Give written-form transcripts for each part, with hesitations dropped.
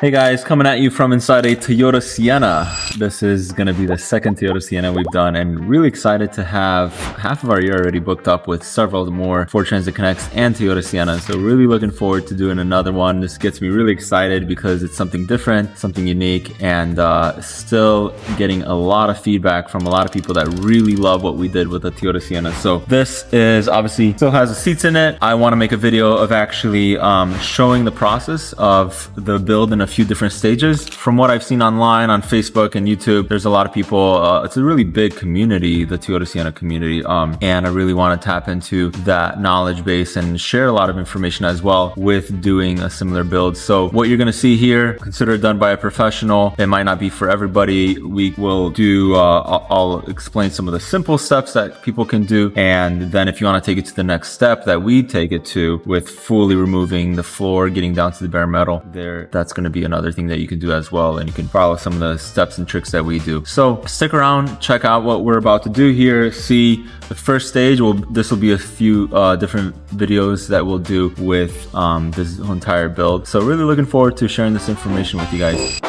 Hey guys, coming at you from inside a Toyota Sienna. This is going to be the second Toyota Sienna we've done, and really excited to have half of our year already booked up with several more Ford Transit Connects and Toyota Siennas. So really looking forward to doing another one. This gets me really excited because it's something different, something unique, and still getting a lot of feedback from a lot of people that really love what we did with the Toyota Sienna. So this is obviously still has the seats in it. I want to make a video of actually showing the process of the build in a few different stages. From what I've seen online on Facebook and YouTube, there's a lot of people, it's a really big community, the Toyota Sienna community, and I really want to tap into that knowledge base and share a lot of information as well with doing a similar build. So what you're going to see here, consider it done by a professional. It might not be for everybody. We will do, I'll explain some of the simple steps that people can do, and then if you want to take it to the next step that we take it to with fully removing the floor, getting down to the bare metal there, that's going to be another thing that you can do as well, and you can follow some of the steps and tricks that we do. So stick around, check out what we're about to do here. See the first stage. This will be a few different videos that we'll do with this entire build. So really looking forward to sharing this information with you guys.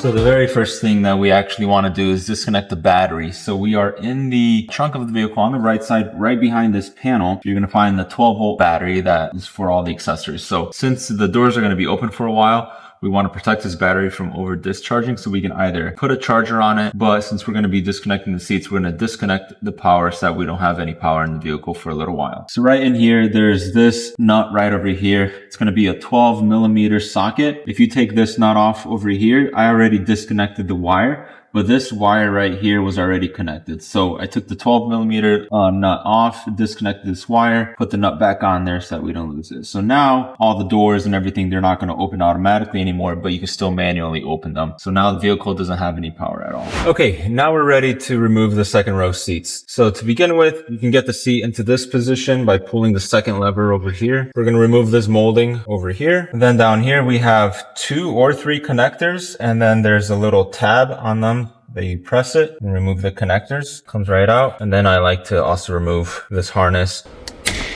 So the very first thing that we actually want to do is disconnect the battery. So we are in the trunk of the vehicle on the right side, right behind this panel. You're going to find the 12-volt battery that is for all the accessories. So since the doors are going to be open for a while, we want to protect this battery from over discharging, so we can either put a charger on it, but since we're going to be disconnecting the seats, we're going to disconnect the power so that we don't have any power in the vehicle for a little while. So right in here, there's this nut right over here. It's going to be a 12mm socket. If you take this nut off over here, I already disconnected the wire, but this wire right here was already connected. So I took the 12mm nut off, disconnected this wire, put the nut back on there so that we don't lose it. So now all the doors and everything, they're not going to open automatically anymore, but you can still manually open them. So now the vehicle doesn't have any power at all. Okay, now we're ready to remove the second row seats. So to begin with, you can get the seat into this position by pulling the second lever over here. We're going to remove this molding over here. And then down here, we have 2 or 3 connectors, and then there's a little tab on them that you press it and remove the connectors. Comes right out. And then I like to also remove this harness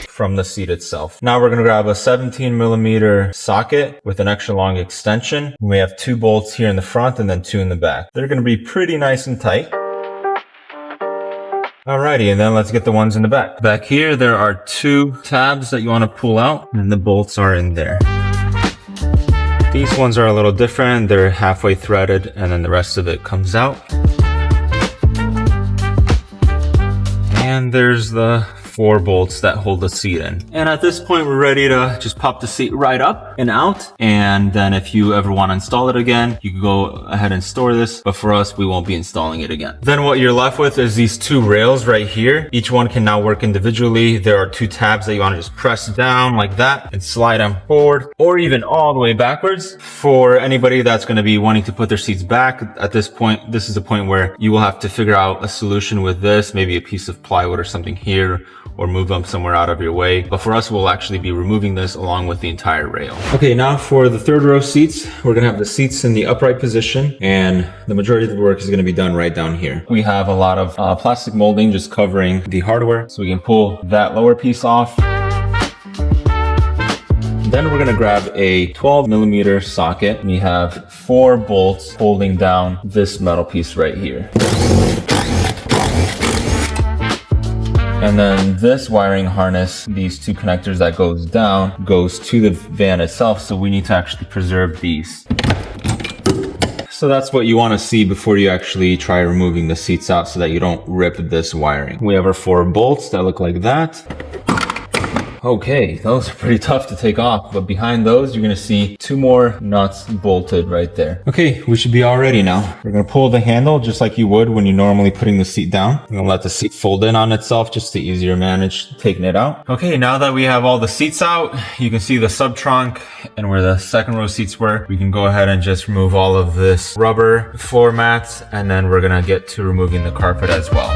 from the seat itself. Now we're going to grab a 17mm socket with an extra long extension. We have 2 bolts here in the front and then 2 in the back. They're going to be pretty nice and tight. Alrighty, and then let's get the ones in the back. Back here, there are 2 tabs that you want to pull out, and the bolts are in there. These ones are a little different. They're halfway threaded, and then the rest of it comes out. And there's the 4 bolts that hold the seat in. And at this point, we're ready to just pop the seat right up and out. And then if you ever want to install it again, you can go ahead and store this. But for us, we won't be installing it again. Then what you're left with is these 2 rails right here. Each one can now work individually. There are 2 tabs that you want to just press down like that and slide them forward or even all the way backwards. For anybody that's going to be wanting to put their seats back at this point, this is the point where you will have to figure out a solution with this, maybe a piece of plywood or something here, or move them somewhere out of your way. But for us, we'll actually be removing this along with the entire rail. Okay, now for the 3rd row seats, we're gonna have the seats in the upright position, and the majority of the work is gonna be done right down here. We have a lot of plastic molding just covering the hardware, so we can pull that lower piece off. Then we're gonna grab a 12mm socket. We have 4 bolts holding down this metal piece right here. And then this wiring harness, these 2 connectors that goes down, goes to the van itself. So we need to actually preserve these. So that's what you want to see before you actually try removing the seats out so that you don't rip this wiring. We have our 4 bolts that look like that. Okay, those are pretty tough to take off, but behind those, you're gonna see 2 more nuts bolted right there. Okay, we should be all ready now. We're gonna pull the handle just like you would when you're normally putting the seat down. We're gonna let the seat fold in on itself just to easier manage taking it out. Okay, now that we have all the seats out, you can see the sub trunk and where the 2nd row seats were. We can go ahead and just remove all of this rubber floor mats, and then we're gonna get to removing the carpet as well.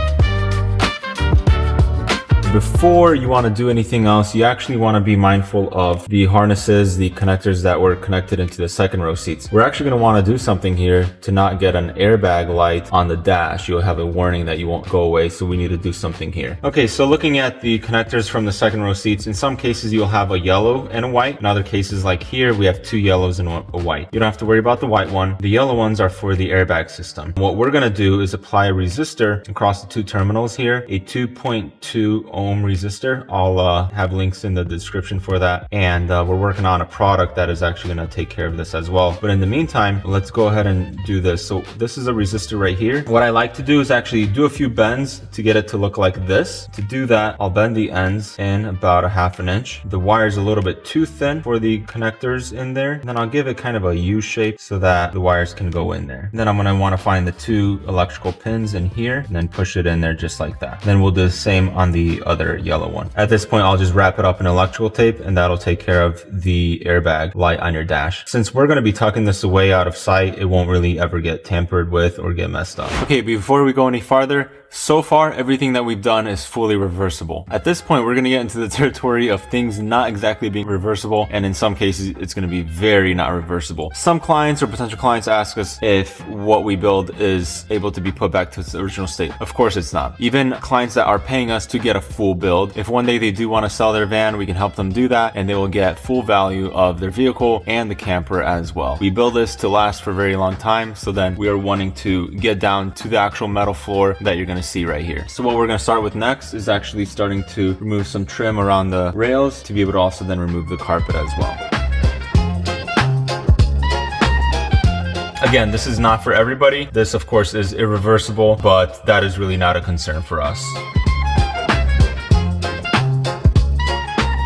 Before you want to do anything else, you actually want to be mindful of the harnesses, the connectors that were connected into the second row seats. We're actually going to want to do something here to not get an airbag light on the dash. You'll have a warning that you won't go away, so we need to do something here. Okay, so looking at the connectors from the second row seats, in some cases you'll have a yellow and a white. In other cases, like here, we have two yellows and a white. You don't have to worry about the white one. The yellow ones are for the airbag system. What we're going to do is apply a resistor across the two terminals here, a 2.2 ohm resistor. I'll have links in the description for that. And we're working on a product that is actually going to take care of this as well. But in the meantime, let's go ahead and do this. So this is a resistor right here. What I like to do is actually do a few bends to get it to look like this. To do that, I'll bend the ends in about a ½ an inch. The wire's a little bit too thin for the connectors in there. And then I'll give it kind of a U shape so that the wires can go in there. And then I'm going to want to find the two electrical pins in here and then push it in there just like that. Then we'll do the same on the other yellow one. At this point, I'll just wrap it up in electrical tape and that'll take care of the airbag light on your dash. Since we're going to be tucking this away out of sight, it won't really ever get tampered with or get messed up. Okay, before we go any farther, so far, everything that we've done is fully reversible. At this point, we're going to get into the territory of things not exactly being reversible, and in some cases, it's going to be very not reversible. Some clients or potential clients ask us if what we build is able to be put back to its original state. Of course, it's not. Even clients that are paying us to get a full build, if one day they do want to sell their van, we can help them do that, and they will get full value of their vehicle and the camper as well. We build this to last for a very long time, so then we are wanting to get down to the actual metal floor that you're going to see right here. So what we're going to start with next is actually starting to remove some trim around the rails to be able to also then remove the carpet as well. Again, this is not for everybody. This of course is irreversible, but that is really not a concern for us.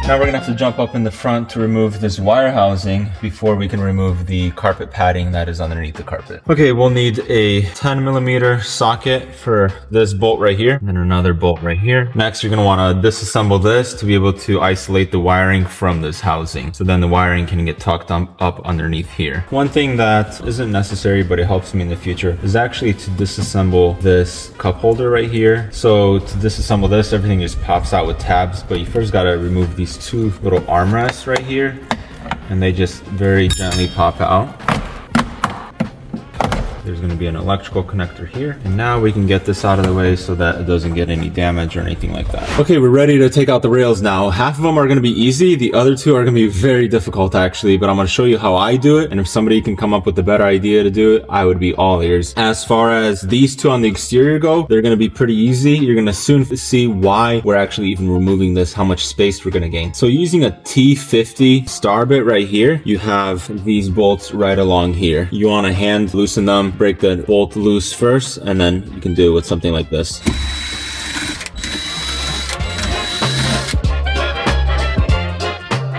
Now we're gonna have to jump up in the front to remove this wire housing before we can remove the carpet padding that is underneath the carpet. Okay, we'll need a 10mm socket for this bolt right here, and then another bolt right here. Next, you're gonna wanna disassemble this to be able to isolate the wiring from this housing. So then the wiring can get tucked up underneath here. One thing that isn't necessary, but it helps me in the future, is actually to disassemble this cup holder right here. So to disassemble this, everything just pops out with tabs, but you first gotta remove these two little armrests right here, and they just very gently pop out. There's going to be an electrical connector here, and now we can get this out of the way so that it doesn't get any damage or anything like that. Okay, we're ready to take out the rails now. Half of them are going to be easy, the other two are going to be very difficult actually, but I'm going to show you how I do it, and if somebody can come up with a better idea to do it, I would be all ears. As far as these two on the exterior go, they're going to be pretty easy. You're going to soon see why we're actually even removing this, how much space we're going to gain. So using a T50 star bit right here, you have these bolts right along here. You want to hand loosen them, break the bolt loose first, and then you can do it with something like this.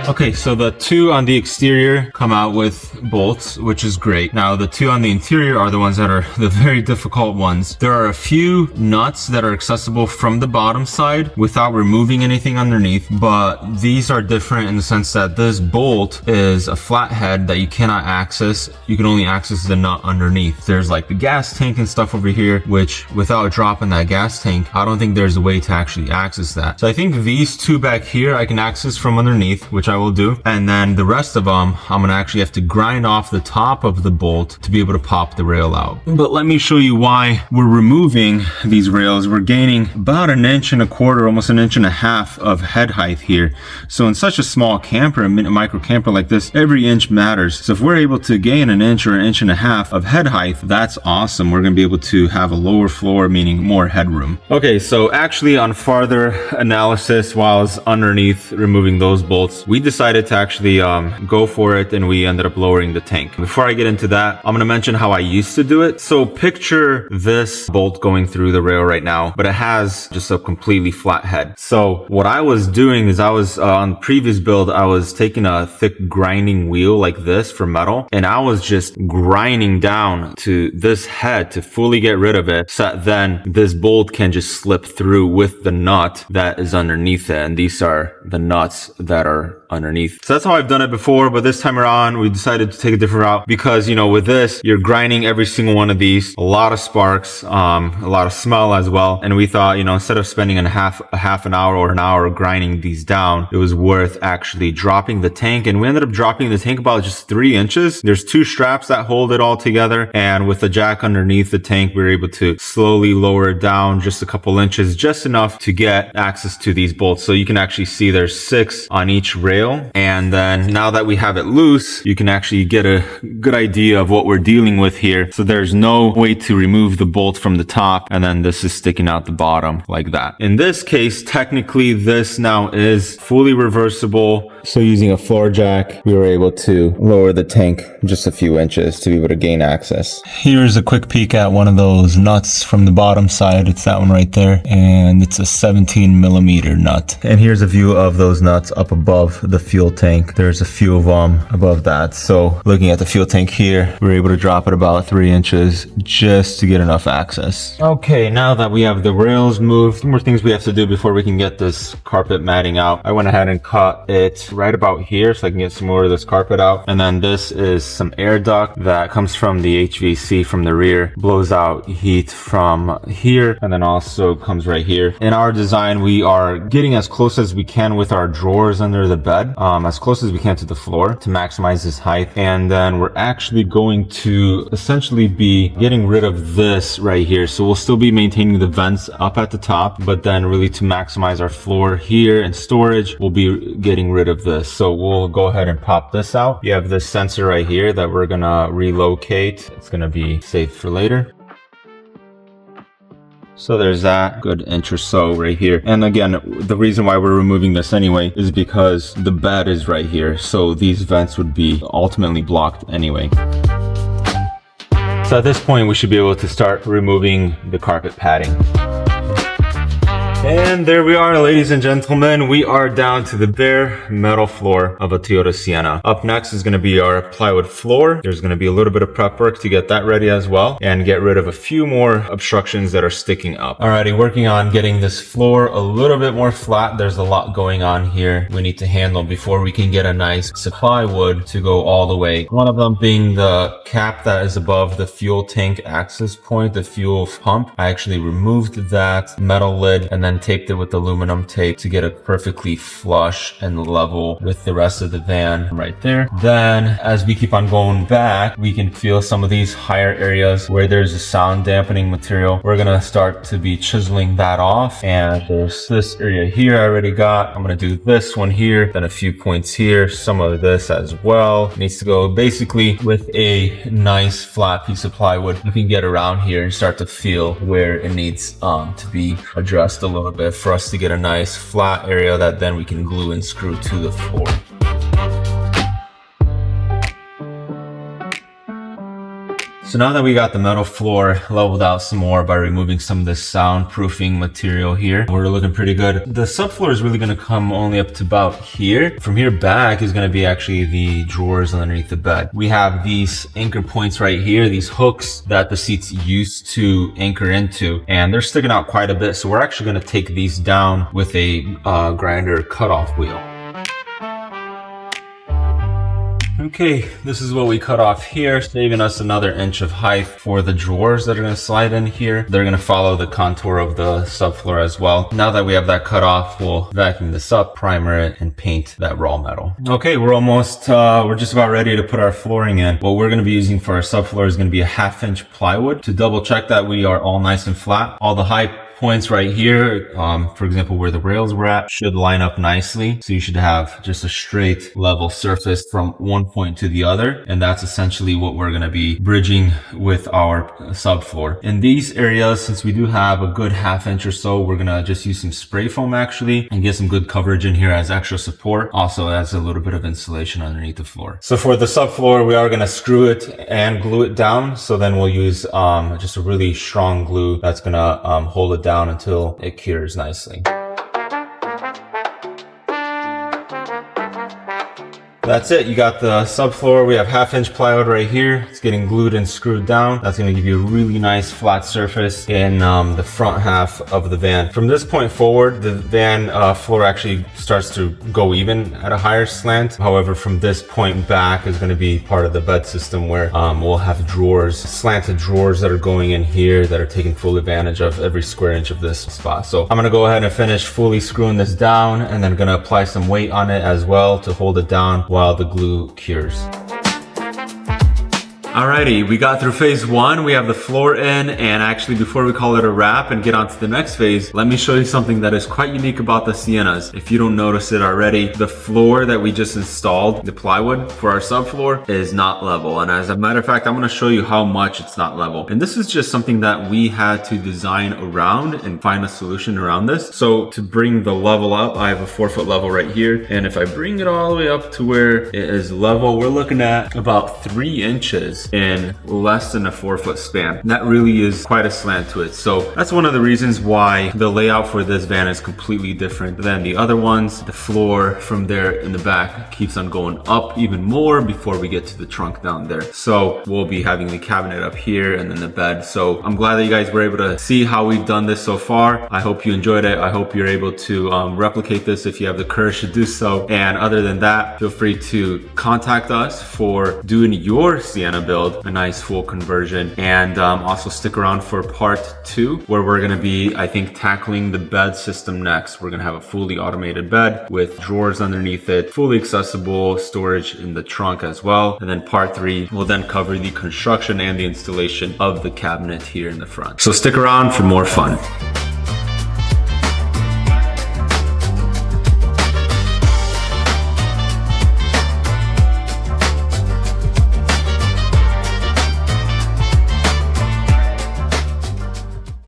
Okay, so the two on the exterior come out with bolts, which is great. Now the two on the interior are the ones that are the very difficult ones. There are a few nuts that are accessible from the bottom side without removing anything underneath, but these are different in the sense that this bolt is a flathead that you cannot access. You can only access the nut underneath. There's like the gas tank and stuff over here, which without dropping that gas tank, I don't think there's a way to actually access that. So I think these two back here I can access from underneath, which I will do, and then the rest of them I'm gonna actually have to grind off the top of the bolt to be able to pop the rail out. But let me show you why we're removing these rails. We're gaining about 1.25 inches, almost 1.5 inches of head height here. So in such a small camper, a micro camper like this, every inch matters. So if we're able to gain 1 inch or 1.5 inches of head height, that's awesome. We're gonna be able to have a lower floor, meaning more headroom. Okay, so actually on farther analysis, while I was underneath removing those bolts, we decided to actually go for it, and we ended up lowering the tank. Before I get into that, I'm gonna mention how I used to do it. So picture this bolt going through the rail right now, but it has just a completely flat head. So what I was doing is I was on the previous build, I was taking a thick grinding wheel like this for metal, and I was just grinding down to this head to fully get rid of it, so that then this bolt can just slip through with the nut that is underneath it. And these are the nuts that are underneath. So that's how I've done it before, but this time around we decided to take a different route because, you know, with this, you're grinding every single one of these, a lot of sparks, a lot of smell as well. And we thought, you know, instead of spending a half an hour or an hour grinding these down, it was worth actually dropping the tank. And we ended up dropping the tank about just 3 inches. There's 2 straps that hold it all together. And with the jack underneath the tank, we were able to slowly lower it down just a couple inches, just enough to get access to these bolts. So you can actually see there's 6 on each rail. And then now that we have it loose, you can actually get a good idea of what we're dealing with here. So there's no way to remove the bolt from the top, and then this is sticking out the bottom like that. In this case, technically this now is fully reversible. So using a floor jack, we were able to lower the tank just a few inches to be able to gain access. Here's a quick peek at one of those nuts from the bottom side. It's that one right there, and it's a 17 millimeter nut. And here's a view of those nuts up above the fuel tank. There's a few of them above that. So looking at the fuel tank here, we're able to drop it about 3 inches just to get enough access. Okay, now that we have the rails moved, some more things we have to do before we can get this carpet matting out. I went ahead and cut it right about here so I can get some more of this carpet out. And then this is some air duct that comes from the HVAC from the rear, blows out heat from here, and then also comes right here. In our design, we are getting as close as we can with our drawers under the bed, as close as we can to the floor to maximize this height. And then we're actually going to essentially be getting rid of this right here. So we'll still be maintaining the vents up at the top, but then really to maximize our floor here and storage, we'll be getting rid of this. So we'll go ahead and pop this out. You have this sensor right here that we're gonna relocate. It's gonna be saved for later. So there's that good inch or so right here. And again, the reason why we're removing this anyway is because the bed is right here. So these vents would be ultimately blocked anyway. So at this point, we should be able to start removing the carpet padding. And there we are, ladies and gentlemen. We are down to the bare metal floor of a Toyota Sienna. Up next is going to be our plywood floor. There's going to be a little bit of prep work to get that ready as well and get rid of a few more obstructions that are sticking up. Alrighty, working on getting this floor a little bit more flat. There's a lot going on here we need to handle before we can get a nice plywood to go all the way. One of them being the cap that is above the fuel tank access point, the fuel pump. I actually removed that metal lid and then taped it with aluminum tape to get it perfectly flush and level with the rest of the van right there. Then as we keep on going back, we can feel some of these higher areas where there's a sound dampening material. We're gonna start to be chiseling that off, and there's this area here I already got. I'm gonna do this one here, then a few points here, some of this as well. It needs to go basically with a nice flat piece of plywood. You can get around here and start to feel where it needs to be addressed a little bit for us to get a nice flat area that then we can glue and screw to the floor. So now that we got the metal floor leveled out some more by removing some of this soundproofing material here, we're looking pretty good. The subfloor is really going to come only up to about here. From here back is going to be actually the drawers underneath the bed. We have these anchor points right here, these hooks that the seats used to anchor into, and they're sticking out quite a bit. So we're actually going to take these down with a grinder cutoff wheel. Okay, this is what we cut off here, saving us another inch of height for the drawers that are going to slide in here. They're going to follow the contour of the subfloor as well. Now that we have that cut off, we'll vacuum this up, primer it, and paint that raw metal. Okay, we're just about ready to put our flooring in. What we're going to be using for our subfloor is going to be a 1/2 inch plywood to double check that we are all nice and flat. All the high points right here, for example, where the rails were at, should line up nicely. So you should have just a straight level surface from one point to the other. And that's essentially what we're going to be bridging with our subfloor. In these areas, since we do have a good 1/2 inch or so, we're going to just use some spray foam actually and get some good coverage in here as extra support. Also as a little bit of insulation underneath the floor. So for the subfloor, we are going to screw it and glue it down. So then we'll use just a really strong glue that's going to hold it down until it cures nicely. That's it. You got the subfloor. We have 1/2 inch plywood right here. It's getting glued and screwed down. That's going to give you a really nice flat surface in the front half of the van. From this point forward, the van floor actually starts to go even at a higher slant. However, from this point back is going to be part of the bed system where we'll have drawers, slanted drawers that are going in here that are taking full advantage of every square inch of this spot. So I'm going to go ahead and finish fully screwing this down, and then going to apply some weight on it as well to hold it down while the glue cures. Alrighty, we got through phase 1. We have the floor in, and actually before we call it a wrap and get on to the next phase, let me show you something that is quite unique about the Siennas. If you don't notice it already, the floor that we just installed, the plywood for our subfloor, is not level. And as a matter of fact, I'm going to show you how much it's not level. And this is just something that we had to design around and find a solution around this. So to bring the level up, I have a 4-foot level right here. And if I bring it all the way up to where it is level, we're looking at about 3 inches in less than a 4-foot span. That really is quite a slant to it. So that's one of the reasons why the layout for this van is completely different than the other ones. The floor from there in the back keeps on going up even more before we get to the trunk down there. So we'll be having the cabinet up here and then the bed. So I'm glad that you guys were able to see how we've done this so far. I hope you enjoyed it. I hope you're able to replicate this if you have the courage to do so. And other than that, feel free to contact us for doing your Sienna build, a nice full conversion, and also stick around for part 2 where we're going to be, I think, tackling the bed system next. We're going to have a fully automated bed with drawers underneath it, fully accessible storage in the trunk as well. And then part 3 will then cover the construction and the installation of the cabinet here in the front. So stick around for more fun.